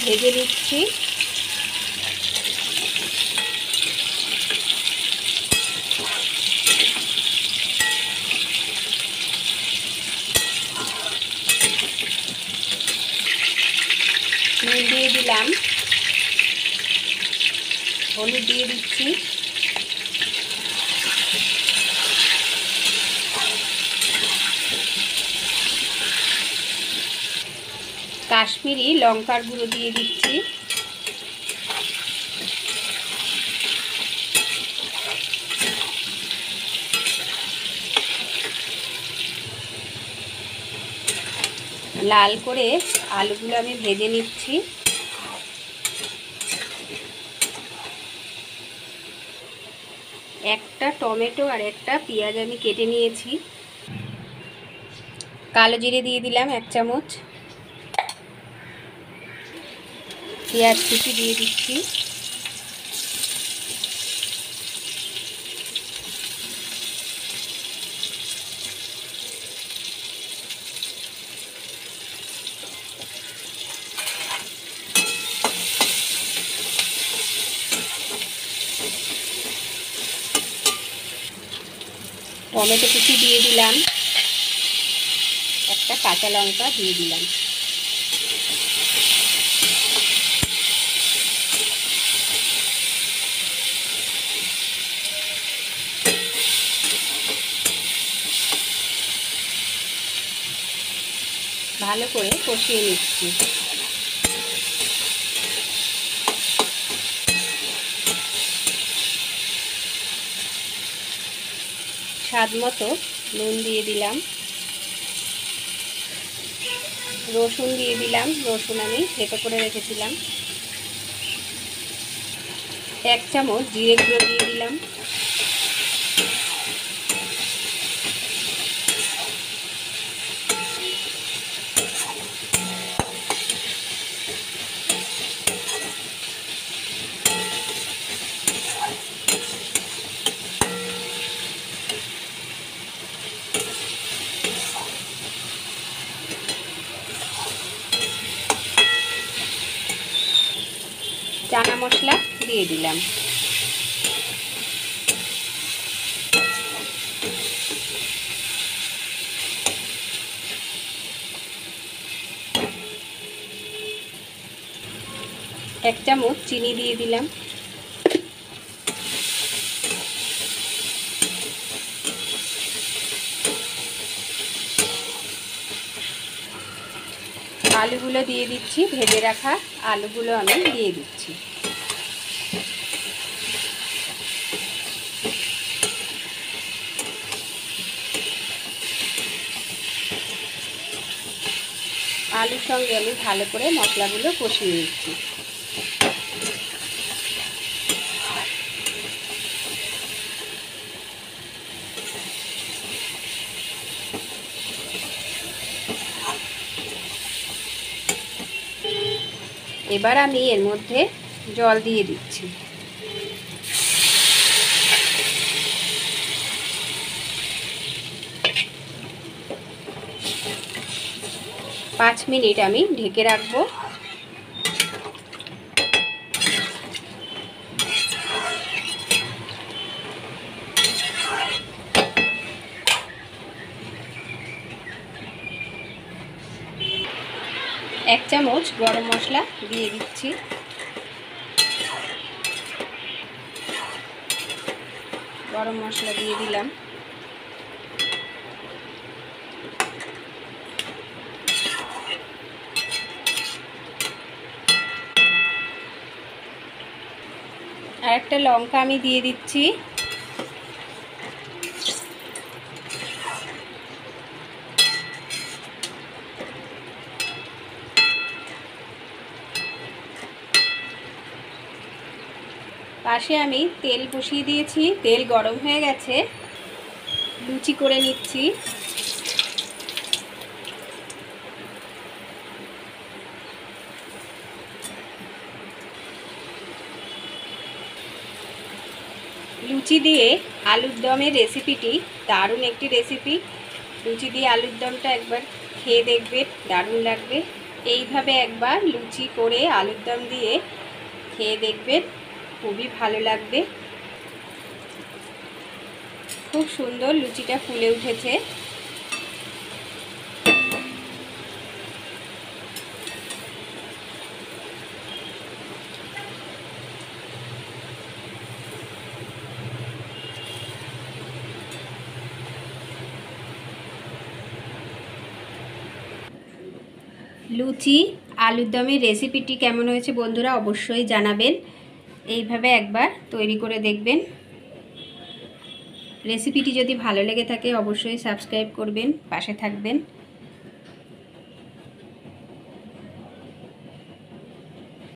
ভেজে নিচ্ছি। নুন দিয়ে দিলাম, হলুদ দিয়ে দিচ্ছি, কাশ্মীরি লঙ্কার গুঁড়ো দিয়ে দিচ্ছি, লাল করে আলুগুলো আমি ভেজে নিচ্ছি। একটা টমেটো আর একটা পেঁয়াজ আমি কেটে নিয়েছি। কালো জিরে দিয়ে দিলাম 1 চামচ, পেঁয়াজ কুচি দিয়ে দিচ্ছি, টমেটো কুচি দিয়ে দিলাম, একটা কাঁচা লঙ্কা দিয়ে দিলাম। ভালো করে কষিয়ে নিচ্ছি। স্বাদ মতো নুন দিয়ে দিলাম, রসুন দিয়ে দিলাম, রসুন আমি থেতো করে রেখেছিলাম। 1 চামচ জিরে গুঁড়ো দিয়ে দিলাম, চানা মশলা দিয়ে দিলাম, এক চামচ চিনি দিয়ে দিলাম, আলুগুলো দিয়ে দিচ্ছি। ভেজে রাখা আলুগুলো আমি দিয়ে দিচ্ছি। আলুর সঙ্গে আমি ভালো করে মশলাগুলো কষিয়ে নিচ্ছি। এবার আমি এর মধ্যে জল দিয়ে দিচ্ছি। পাঁচ মিনিট আমি ঢেকে রাখবো। এক চামচ গরম মশলা দিয়ে দিচ্ছি, গরম মশলা দিয়ে দিলাম, আর একটা লঙ্কা আমি দিয়ে দিচ্ছি। পাশে আমি তেল বসিয়ে দিয়েছি, তেল গরম হয়ে গেছে। লুচি করে নিচ্ছি। লুচি দিয়ে আলুর দমের রেসিপিটি দারুণ একটি রেসিপি। লুচি দিয়ে আলুর দমটা একবার খেয়ে দেখবে, দারুণ লাগবে। এইভাবে একবার লুচি করে আলুর দম দিয়ে খেয়ে দেখবেন, খুবই ভালো লাগবে। খুব সুন্দর লুচিটা ফুলে উঠেছে। লুচি আলুর দমের রেসিপিটি কেমন হয়েছে বন্ধুরা অবশ্যই জানাবেন। এইভাবে একবার তৈরি করে দেখবেন। রেসিপিটি যদি ভালো লেগে থাকে অবশ্যই সাবস্ক্রাইব করবেন, পাশে থাকবেন।